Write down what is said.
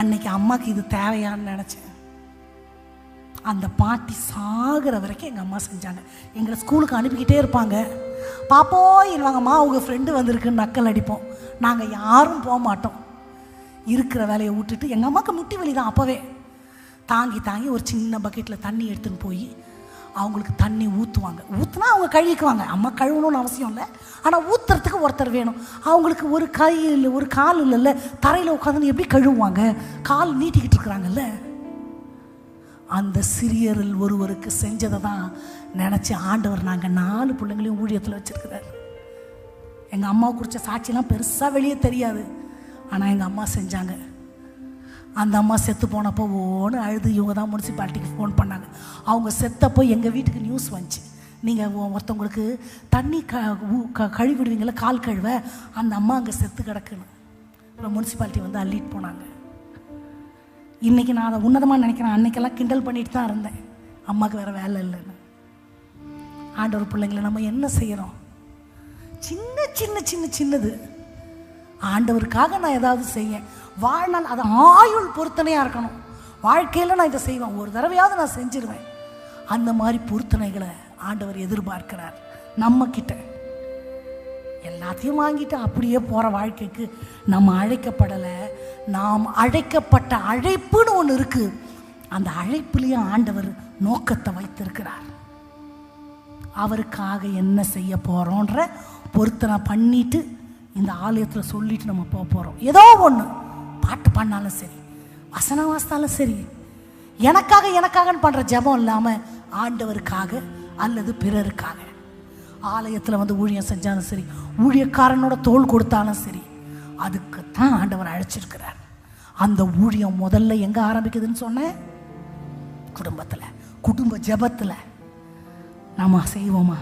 அன்னைக்கு அம்மாக்கு இது தேவையான்னு நினச்சேன். அந்த பாட்டி சாகிற வரைக்கும் எங்கள் அம்மா செஞ்சாங்க. எங்களை ஸ்கூலுக்கு அனுப்பிக்கிட்டே இருப்பாங்க. பாப்போ இல்லைவாங்கம்மா அவங்க ஃப்ரெண்டு வந்திருக்குன்னு நக்கல் அடிப்போம். நாங்கள் யாரும் போக மாட்டோம். இருக்கிற வேலையை விட்டுட்டு எங்கள் அம்மாவுக்கு முட்டி வலி தான். அப்போவே தாங்கி தாங்கி ஒரு சின்ன பக்கெட்டில் தண்ணி எடுத்துன்னு போய் அவங்களுக்கு தண்ணி ஊற்றுவாங்க. ஊற்றுனா அவங்க கழுவிக்குவாங்க. அம்மா கழுவணும்னு அவசியம் இல்லை, ஆனால் ஊற்றுறதுக்கு ஒருத்தர் வேணும். அவங்களுக்கு ஒரு கை இல்லை, ஒரு கால் இல்லைல்ல, தரையில் உட்காந்துன்னு எப்படி கழுவுவாங்க? கால் நீட்டிக்கிட்டு இருக்கிறாங்கல்ல. அந்த சிறியரில் ஒருவருக்கு செஞ்சதை தான் நினச்சி ஆண்டவர் நாங்கள் 4 பிள்ளைங்களையும் ஊழியத்தில் வச்சுருக்கிறார். எங்கள் அம்மாவை குறித்த சாட்சியெல்லாம் பெருசாக வெளியே தெரியாது, ஆனால் எங்கள் அம்மா செஞ்சாங்க. அந்த அம்மா செத்து போனப்போ ஓன்னு அழுது இவங்க தான் முனிசிபாலிட்டிக்கு ஃபோன் பண்ணாங்க. அவங்க செத்தப்போ எங்கள் வீட்டுக்கு நியூஸ் வந்துச்சு, நீங்கள் ஒருத்தவங்களுக்கு தண்ணி கழுவிடுவீங்கள, கால் கழுவ, அந்த அம்மா அங்கே செத்து கிடக்குன்னு. அப்புறம் முனிசிபாலிட்டி வந்து அள்ளிட்டு போனாங்க. இன்றைக்கி நான் அதை உன்னதமாக நினைக்கிறேன். அன்றைக்கெல்லாம் கிண்டல் பண்ணிட்டு தான் இருந்தேன், அம்மாவுக்கு வேறு வேலை இல்லைன்னு. ஆண்டவர் பிள்ளைங்களை நம்ம என்ன செய்கிறோம்? சின்ன சின்ன சின்ன சின்னது ஆண்டவருக்காக நான் ஏதாவது செய்ய வாழ்நாள் அது ஆயுள் பொருத்தனையாக இருக்கணும். வாழ்க்கையில் நான் இதை செய்வேன், ஒரு தடவையாவது நான் செஞ்சிருவேன். அந்த மாதிரி பொருத்தனைகளை ஆண்டவர் எதிர்பார்க்கிறார் நம்மக்கிட்ட. எல்லாத்தையும் வாங்கிட்டு அப்படியே போகிற வாழ்க்கைக்கு நம்ம அழைக்கப்படலை. நாம் அழைக்கப்பட்ட அழைப்புன்னு ஒன்று இருக்குது. அந்த அழைப்புலேயும் ஆண்டவர் நோக்கத்தை வைத்திருக்கிறார். அவருக்காக என்ன செய்ய போகிறோன்ற பொருத்தனை பண்ணிட்டு இந்த ஆலயத்தில் சொல்லிட்டு நம்ம போக போகிறோம். ஏதோ ஒன்று பாட்டு பண்ணாலும் சரி, வசனம் வாசித்தாலும் சரி, எனக்காகன்னு பண்ணுற ஜெபம் இல்லாமல் ஆண்டவருக்காக அல்லது பிறருக்காக. ஆலயத்தில் வந்து ஊழியம் செஞ்சாலும் சரி, ஊழியக்காரனோட தோள் கொடுத்தாலும் சரி, அதுக்கு தான் ஆண்டவர் அழைச்சிருக்கிறார். அந்த ஊழியம் முதல்ல எங்கே ஆரம்பிக்குதுன்னு சொன்னேன்? குடும்பத்தில், குடும்ப ஜெபத்தில். நம்ம செய்வோமா?